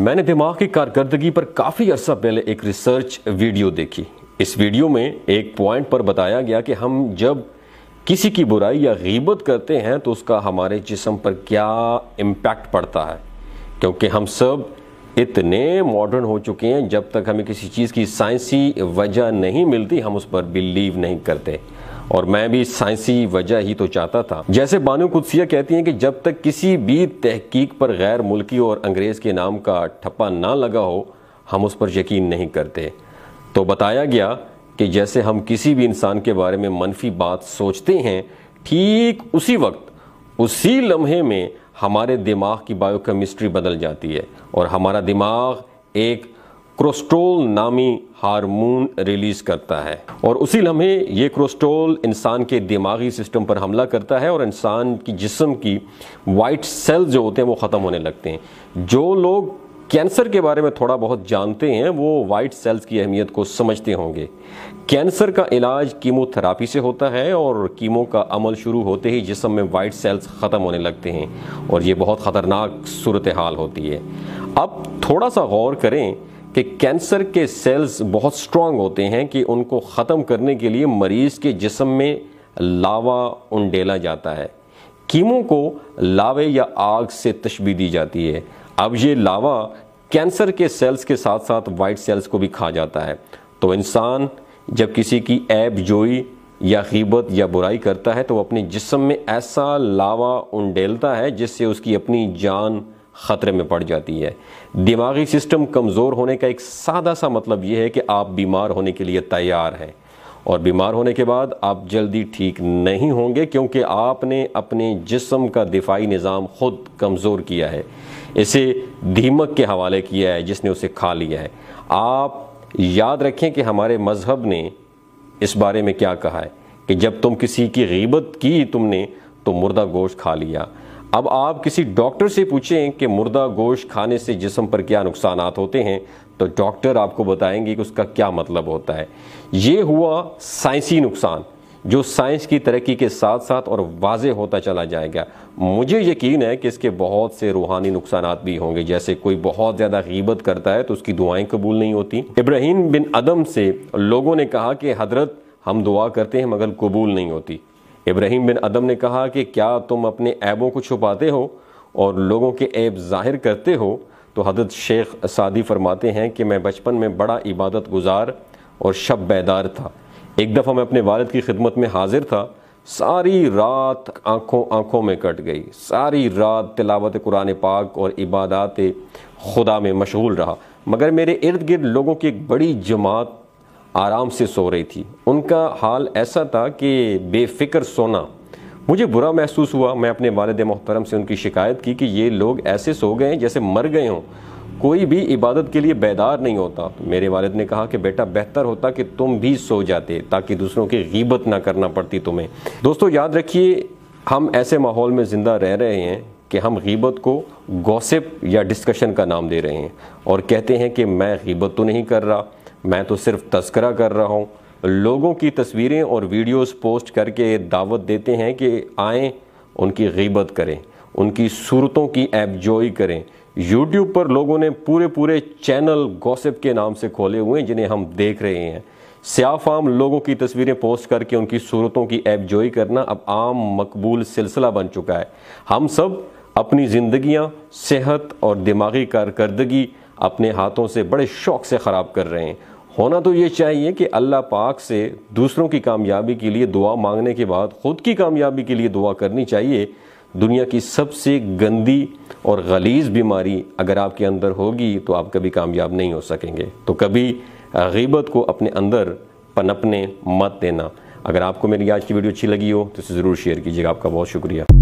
میں نے دماغ کی کارکردگی پر کافی عرصہ پہلے ایک ریسرچ ویڈیو دیکھی۔ اس ویڈیو میں ایک پوائنٹ پر بتایا گیا کہ ہم جب کسی کی برائی یا غیبت کرتے ہیں تو اس کا ہمارے جسم پر کیا امپیکٹ پڑتا ہے، کیونکہ ہم سب اتنے ماڈرن ہو چکے ہیں، جب تک ہمیں کسی چیز کی سائنسی وجہ نہیں ملتی ہم اس پر بلیو نہیں کرتے، اور میں بھی سائنسی وجہ ہی تو چاہتا تھا۔ جیسے بانو قدسیہ کہتی ہیں کہ جب تک کسی بھی تحقیق پر غیر ملکی اور انگریز کے نام کا ٹھپا نہ لگا ہو ہم اس پر یقین نہیں کرتے۔ تو بتایا گیا کہ جیسے ہم کسی بھی انسان کے بارے میں منفی بات سوچتے ہیں، ٹھیک اسی وقت اسی لمحے میں ہمارے دماغ کی بائیو کیمسٹری بدل جاتی ہے اور ہمارا دماغ ایک کورٹیزول نامی ہارمون ریلیز کرتا ہے، اور اسی لمحے یہ کورٹیزول انسان کے دماغی سسٹم پر حملہ کرتا ہے اور انسان کی جسم کی وائٹ سیلز جو ہوتے ہیں وہ ختم ہونے لگتے ہیں۔ جو لوگ کینسر کے بارے میں تھوڑا بہت جانتے ہیں وہ وائٹ سیلز کی اہمیت کو سمجھتے ہوں گے۔ کینسر کا علاج کیمو تھراپی سے ہوتا ہے، اور کیمو کا عمل شروع ہوتے ہی جسم میں وائٹ سیلز ختم ہونے لگتے ہیں، اور یہ بہت خطرناک صورتحال ہوتی ہے۔ اب تھوڑا سا غور کریں کہ کینسر کے سیلز بہت سٹرونگ ہوتے ہیں کہ ان کو ختم کرنے کے لیے مریض کے جسم میں لاوا انڈیلا جاتا ہے۔ کیمو کو لاوے یا آگ سے تشبیہ دی جاتی ہے۔ اب یہ لاوا کینسر کے سیلز کے ساتھ ساتھ وائٹ سیلز کو بھی کھا جاتا ہے۔ تو انسان جب کسی کی عیب جوئی یا غیبت یا برائی کرتا ہے تو وہ اپنے جسم میں ایسا لاوا انڈیلتا ہے جس سے اس کی اپنی جان خطرے میں پڑ جاتی ہے۔ دماغی سسٹم کمزور ہونے کا ایک سادہ سا مطلب یہ ہے کہ آپ بیمار ہونے کے لیے تیار ہیں، اور بیمار ہونے کے بعد آپ جلدی ٹھیک نہیں ہوں گے، کیونکہ آپ نے اپنے جسم کا دفاعی نظام خود کمزور کیا ہے، اسے دیمک کے حوالے کیا ہے جس نے اسے کھا لیا ہے۔ آپ یاد رکھیں کہ ہمارے مذہب نے اس بارے میں کیا کہا ہے کہ جب تم کسی کی غیبت کی تم نے تو مردہ گوشت کھا لیا۔ اب آپ کسی ڈاکٹر سے پوچھیں کہ مردہ گوشت کھانے سے جسم پر کیا نقصانات ہوتے ہیں تو ڈاکٹر آپ کو بتائیں گے کہ اس کا کیا مطلب ہوتا ہے۔ یہ ہوا سائنسی نقصان جو سائنس کی ترقی کے ساتھ ساتھ اور واضح ہوتا چلا جائے گا۔ مجھے یقین ہے کہ اس کے بہت سے روحانی نقصانات بھی ہوں گے، جیسے کوئی بہت زیادہ غیبت کرتا ہے تو اس کی دعائیں قبول نہیں ہوتی۔ ابراہیم بن ادم سے لوگوں نے کہا کہ حضرت ہم دعا کرتے ہیں مگر قبول نہیں ہوتی۔ ابراہیم بن ادم نے کہا کہ کیا تم اپنے عیبوں کو چھپاتے ہو اور لوگوں کے عیب ظاہر کرتے ہو؟ تو حضرت شیخ سعدی فرماتے ہیں کہ میں بچپن میں بڑا عبادت گزار اور شب بیدار تھا۔ ایک دفعہ میں اپنے والد کی خدمت میں حاضر تھا، ساری رات آنکھوں میں کٹ گئی، ساری رات تلاوت قرآن پاک اور عبادات خدا میں مشغول رہا، مگر میرے ارد گرد لوگوں کی ایک بڑی جماعت آرام سے سو رہی تھی۔ ان کا حال ایسا تھا کہ بے فکر سونا۔ مجھے برا محسوس ہوا۔ میں اپنے والد محترم سے ان کی شکایت کی کہ یہ لوگ ایسے سو گئے ہیں جیسے مر گئے ہوں، کوئی بھی عبادت کے لیے بیدار نہیں ہوتا۔ میرے والد نے کہا کہ بیٹا بہتر ہوتا کہ تم بھی سو جاتے تاکہ دوسروں کی غیبت نہ کرنا پڑتی تمہیں۔ دوستو یاد رکھیے ہم ایسے ماحول میں زندہ رہ رہے ہیں کہ ہم غیبت کو گوسپ یا ڈسکشن کا نام دے رہے ہیں اور کہتے ہیں کہ میں غیبت تو نہیں کر رہا، میں تو صرف تذکرہ کر رہا ہوں۔ لوگوں کی تصویریں اور ویڈیوز پوسٹ کر کے دعوت دیتے ہیں کہ آئیں ان کی غیبت کریں، ان کی صورتوں کی عیب جوئی کریں۔ یوٹیوب پر لوگوں نے پورے چینل گوسپ کے نام سے کھولے ہوئے ہیں جنہیں ہم دیکھ رہے ہیں۔ سیاہ فام لوگوں کی تصویریں پوسٹ کر کے ان کی صورتوں کی عیب جوئی کرنا اب عام مقبول سلسلہ بن چکا ہے۔ ہم سب اپنی زندگیاں، صحت اور دماغی کارکردگی اپنے ہاتھوں سے بڑے شوق سے خراب کر رہے ہیں۔ ہونا تو یہ چاہیے کہ اللہ پاک سے دوسروں کی کامیابی کے لیے دعا مانگنے کے بعد خود کی کامیابی کے لیے دعا کرنی چاہیے۔ دنیا کی سب سے گندی اور غلیظ بیماری اگر آپ کے اندر ہوگی تو آپ کبھی کامیاب نہیں ہو سکیں گے۔ تو کبھی غیبت کو اپنے اندر پنپنے مت دینا۔ اگر آپ کو میری آج کی ویڈیو اچھی لگی ہو تو اسے ضرور شیئر کیجیے گا۔ آپ کا بہت شکریہ۔